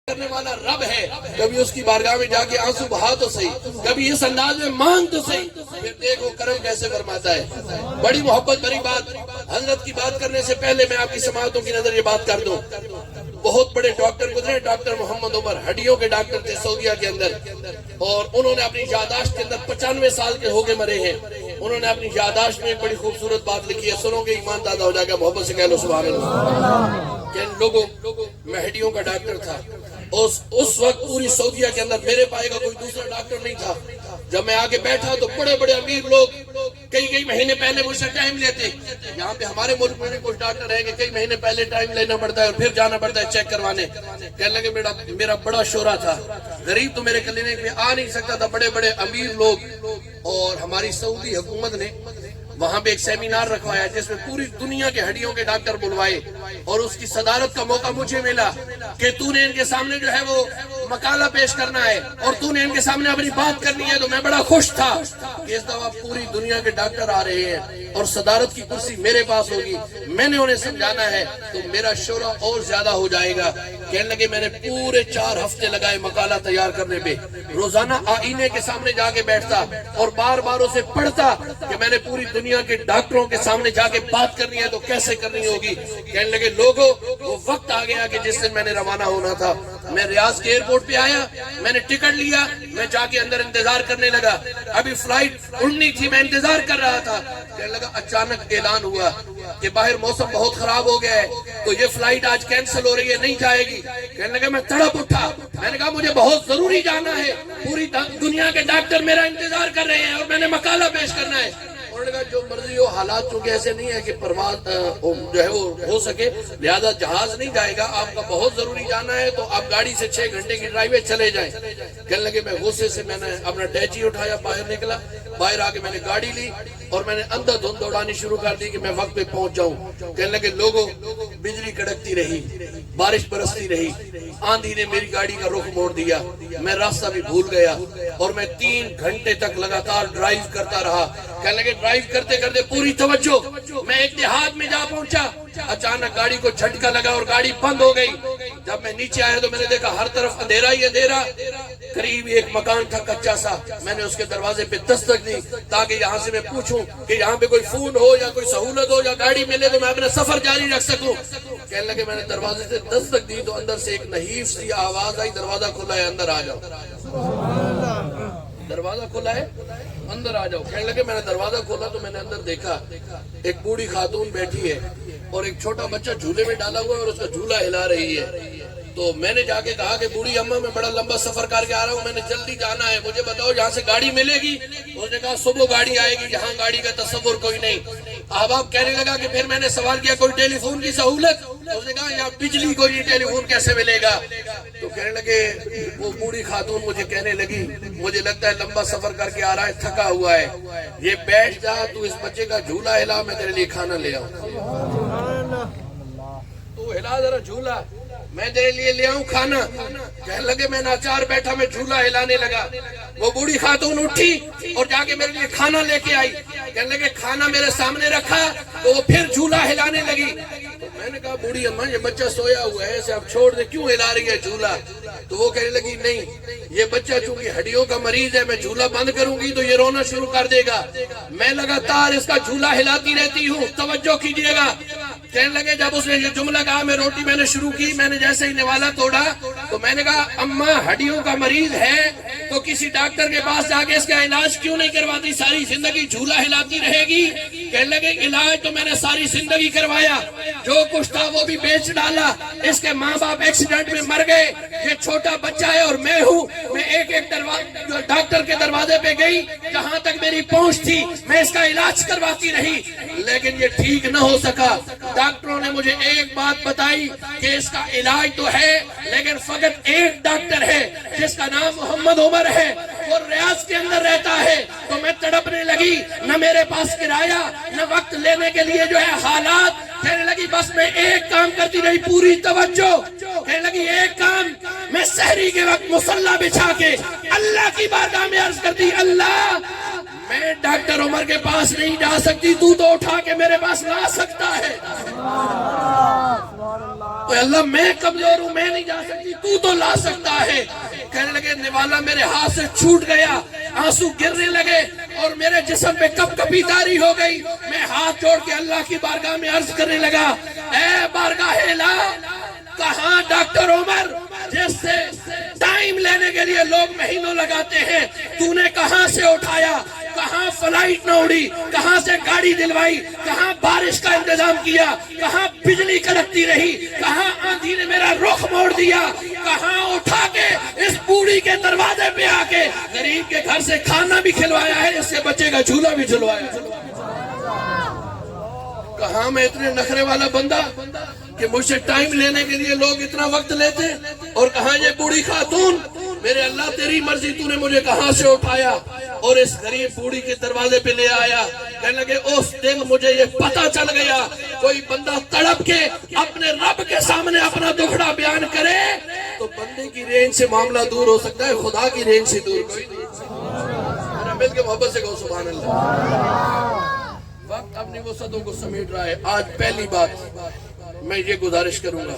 کرنے والا رب ہے، کبھی اس کی بارگاہ میں جا کے آنسو بہا تو صحیح، کبھی اس انداز میں مانگ تو صحیح، پھر دیکھو کرم کیسے فرماتا ہے۔ بڑی محبت بھری بات، حضرت کی بات کرنے سے پہلے میں آپ کی سماعتوں کی نظر یہ بات کر دوں، بہت بڑے ڈاکٹر گزرے، ڈاکٹر محمد عمر ہڈیوں کے ڈاکٹر تھے سعودیہ کے اندر، اور انہوں نے اپنی یادداشت کے اندر 95 سال کے ہو کے مرے ہیں۔ انہوں نے اپنی یادداشت میں ایک بڑی خوبصورت بات لکھی ہے، سنو گے ایمان تازہ ہو جائے گا، محبت سے کہہ لو سبحان اللہ۔ کہ لوگوں میں ہڈیوں کا ڈاکٹر تھا، اس وقت پوری سعودیہ کے اندر میرے پائے کا کوئی دوسرا ڈاکٹر نہیں تھا۔ جب میں آگے بیٹھا تو بڑے بڑے امیر لوگ کئی مہینے پہلے مجھ سے ٹائم لیتے، یہاں پہ ہمارے ملک میں کچھ ڈاکٹر ہیں کہ کئی مہینے پہلے ٹائم لینا پڑتا ہے اور پھر جانا پڑتا ہے چیک کروانے۔ کہنے لگے میرا بڑا شورا تھا، غریب تو میرے کلینک میں آ نہیں سکتا تھا، بڑے بڑے امیر لوگ، اور ہماری سعودی حکومت نے وہاں پہ ایک سیمینار رکھوایا جس میں پوری دنیا کے ہڈیوں کے ڈاکٹر بلوائے، اور اس کی صدارت کا موقع مجھے ملا کہ تو نے ان کے سامنے جو ہے وہ مقالہ پیش کرنا ہے اور تو نے ان کے سامنے اپنی بات کرنی ہے۔ تو میں بڑا خوش تھا کہ اس دفعہ پوری دنیا کے ڈاکٹر آ رہے ہیں اور صدارت کی کرسی میرے پاس ہوگی، میں نے انہیں سمجھانا ہے تو میرا شعرا اور زیادہ ہو جائے گا۔ کہنے لگے میں نے پورے 4 ہفتے لگائے مقالہ تیار کرنے پہ، روزانہ آئینے کے سامنے جا کے بیٹھتا اور بار بار اسے پڑھتا کہ میں نے پوری دنیا کے ڈاکٹروں کے سامنے جا کے بات کرنی ہے تو کیسے کرنی ہوگی۔ کہنے لگے لوگوں وہ وقت آ گیا کہ جس دن میں نے روانہ ہونا تھا، میں ریاض کے ایئرپورٹ پہ آیا، میں نے ٹکٹ لیا، میں جا کے اندر انتظار کرنے لگا، ابھی فلائٹ اڑنی تھی، میں انتظار کر رہا تھا۔ کہنے لگا اچانک اعلان ہوا کہ باہر موسم بہت خراب ہو گیا ہے تو یہ فلائٹ آج کینسل ہو رہی ہے، نہیں جائے گی۔ کہنے لگا میں تڑپ اٹھا، میں نے کہا مجھے بہت ضروری جانا ہے، پوری دنیا کے ڈاکٹر میرا انتظار کر رہے ہیں اور میں نے مقالہ پیش کرنا ہے۔ انہوں نے کہا جو مرضی ہو، حالات چونکہ ایسے نہیں ہے کہ پرواز جو ہے وہ ہو سکے، لہذا جہاز نہیں جائے گا، آپ کا بہت ضروری جانا ہے تو آپ گاڑی سے 6 گھنٹے کی ڈرائیو میں چلے جائیں۔ کہنے لگے میں غصے سے میں نے اپنا ٹیچی اٹھایا، باہر نکلا، باہر آ کے میں نے گاڑی لی اور میں نے اندھا دھند دوڑانی شروع کر دی کہ میں وقت پہ پہنچ جاؤں۔ کہنے لگے لوگوں بجلی کڑکتی رہی، بارش برستی رہی، آندھی نے میری گاڑی کا رخ موڑ دیا، میں راستہ بھی بھول گیا اور میں 3 گھنٹے تک لگاتار ڈرائیو کرتا رہا۔ کہنے لگے ڈرائیو کرتے کرتے پوری توجہ، میں ایک دیہات میں جا پہنچا، اچانک گاڑی کو جھٹکا لگا اور گاڑی بند ہو گئی۔ جب میں نیچے آیا تو میں نے دیکھا ہر طرف اندھیرا ہی اندھیرا، قریب ایک مکان تھا کچا سا، میں نے اس کے دروازے پہ دستک دی تاکہ یہاں سے میں پوچھوں کہ یہاں پہ کوئی فون ہو یا کوئی سہولت ہو یا گاڑی ملے تو میں اپنا سفر جاری رکھ سکوں۔ کہنے لگے میں نے دروازے سے دستک دی تو اندر سے ایک نحیف سی آواز آئی، دروازہ کھلا ہے اندر آ جاؤ، دروازہ کھلا ہے اندر آ جاؤ۔ کہنے لگے میں نے دروازہ کھولا تو میں نے اندر دیکھا ایک بوڑھی خاتون بیٹھی ہے اور ایک چھوٹا بچہ جھولے میں ڈالا ہوا ہے اور اس کا جھولا ہلا رہی ہے۔ تو میں نے جا کے کہا کہ بوڑھی اماں میں بڑا لمبا سفر کر کے آ رہا ہوں، میں نے جلدی جانا ہے، مجھے بتاؤ یہاں سے گاڑی ملے گی؟ اس نے کہا صبح گاڑی آئے گی، یہاں گاڑی کا تصور کوئی نہیں۔ احباب کہنے لگا کہ پھر میں نے سوال کیا کوئی ٹیلی فون کی سہولت؟ اس نے کہا یہاں بجلی کوئی نہیں، ٹیلی فون کیسے ملے گا؟ تو کہنے لگے وہ بوڑھی خاتون مجھے کہنے لگی مجھے لگتا ہے لمبا سفر کر کے آ رہا ہے، تھکا ہوا ہے، یہ بیٹھ جا، تو اس بچے کا جھولا ہلا، میں تیرے لیے کھانا لے آؤں، تو ہلا ذرا جھولا، میں تیرے لیے لے آؤں کھانا۔ کہنے لگے میں ناچار بیٹھا، میں جھولا ہلانے لگا، وہ بوڑھی خاتون اٹھی اور جا کے میرے لیے کھانا لے کے آئی۔ کہنے لگے کھانا میرے سامنے رکھا تو وہ پھر جھولا ہلانے لگی۔ میں نے کہا بوڑھی اماں یہ بچہ سویا ہوا ہے، اسے آپ چھوڑ دیں، کیوں ہلا رہی ہے جھولا؟ تو وہ کہنے لگی نہیں، یہ بچہ چونکہ ہڈیوں کا مریض ہے، میں جھولا بند کروں گی تو یہ رونا شروع کر دے گا، میں لگاتار اس کا جھولا ہلاتی رہتی ہوں، توجہ کیجئے گا۔ کہنے لگے جب اس نے یہ جملہ کہا میں نے شروع کی، میں نے جیسے ہی نوالا توڑا تو میں نے کہا اماں ہڈیوں کا مریض ہے تو کسی ڈاکٹر کے پاس جا کے اس کا علاج کیوں نہیں کرواتی، ساری زندگی جھولا ہلاتی رہے گی؟ کہنے لگے علاج تو میں نے ساری زندگی کروایا، جو کچھ تھا وہ بھی بیچ ڈالا، اس کے ماں باپ ایکسیڈنٹ میں مر گئے، یہ چھوٹا بچہ ہے اور میں ہوں، میں ایک ڈاکٹر کے دروازے پہ گئی، جہاں تک میری پہنچ تھی میں اس کا علاج کرواتی رہی، لیکن یہ ٹھیک نہ ہو سکا۔ ڈاکٹروں نے مجھے ایک بات بتائی کہ اس کا علاج تو ہے لیکن فقط ایک ڈاکٹر ہے جس کا نام محمد عمر ہے، وہ ریاض کے اندر رہتا ہے۔ تو میں تڑپنے لگی، نہ میرے پاس کرایہ، نہ وقت لینے کے لیے جو ہے حالات۔ کہنے لگی بس میں ایک کام کرتی رہی، پوری توجہ، کہنے لگی ایک کام، میں سحری کے وقت مصلی بچھا کے اللہ کی بارگاہ میں عرض کرتی اللہ میں ڈاکٹر عمر کے پاس نہیں جا سکتی، تو اٹھا کے میرے پاس لا سکتا ہے۔ اوے اللہ میں کمزور ہوں، میں نہیں جا سکتی، تو لا سکتا ہے۔ کہنے لگے نوالا میرے ہاتھ سے چھوٹ گیا، آنسو گرنے لگے اور میرے جسم پہ کپ کپی تاری ہو گئی۔ میں ہاتھ جوڑ کے اللہ کی بارگاہ میں عرض کرنے لگا، اے بارگاہ الہ، کہاں ڈاکٹر عمر جس سے ٹائم لینے کے لیے لوگ مہینوں لگاتے ہیں، تو نے کہاں سے اٹھایا؟ کہاں فلائٹ نہ اڑی؟ کہاں سے گاڑی دلوائی؟ کہاں بارش کا انتظام کیا؟ کہاں بجلی کڑکتی رہی؟ کہاں آندھی نے میرا رخ موڑ دیا؟ کہاں اٹھا کے اس بوڑھی کے دروازے پہ آ کے غریب کے گھر سے کھانا بھی کھلوایا ہے، اس کے بچے کا جھولا بھی جھلوایا ہے؟ کہاں میں اتنے نخرے والا بندہ کہ مجھ سے ٹائم لینے کے لیے لوگ اتنا وقت لیتے، اور کہاں یہ بوڑھی خاتون، میرے اللہ تیری مرضی، تو نے مجھے کہاں سے اٹھایا اور اس غریب بوڑھی کے دروازے پہ لے آیا۔ کہنے لگے اس دن مجھے یہ پتہ چل گیا، کوئی بندہ تڑپ کے اپنے رب کے سامنے اپنا دکھڑا بیان کرے تو بندے کی رینج سے معاملہ دور ہو سکتا ہے، خدا کی رینج سے دور کوئی نہیں۔ میرا مل کے محبت سے کہو سبحان اللہ۔ وقت اپنی وسعتوں کو سمیٹ رہا ہے۔ آج پہلی بات میں یہ گزارش کروں گا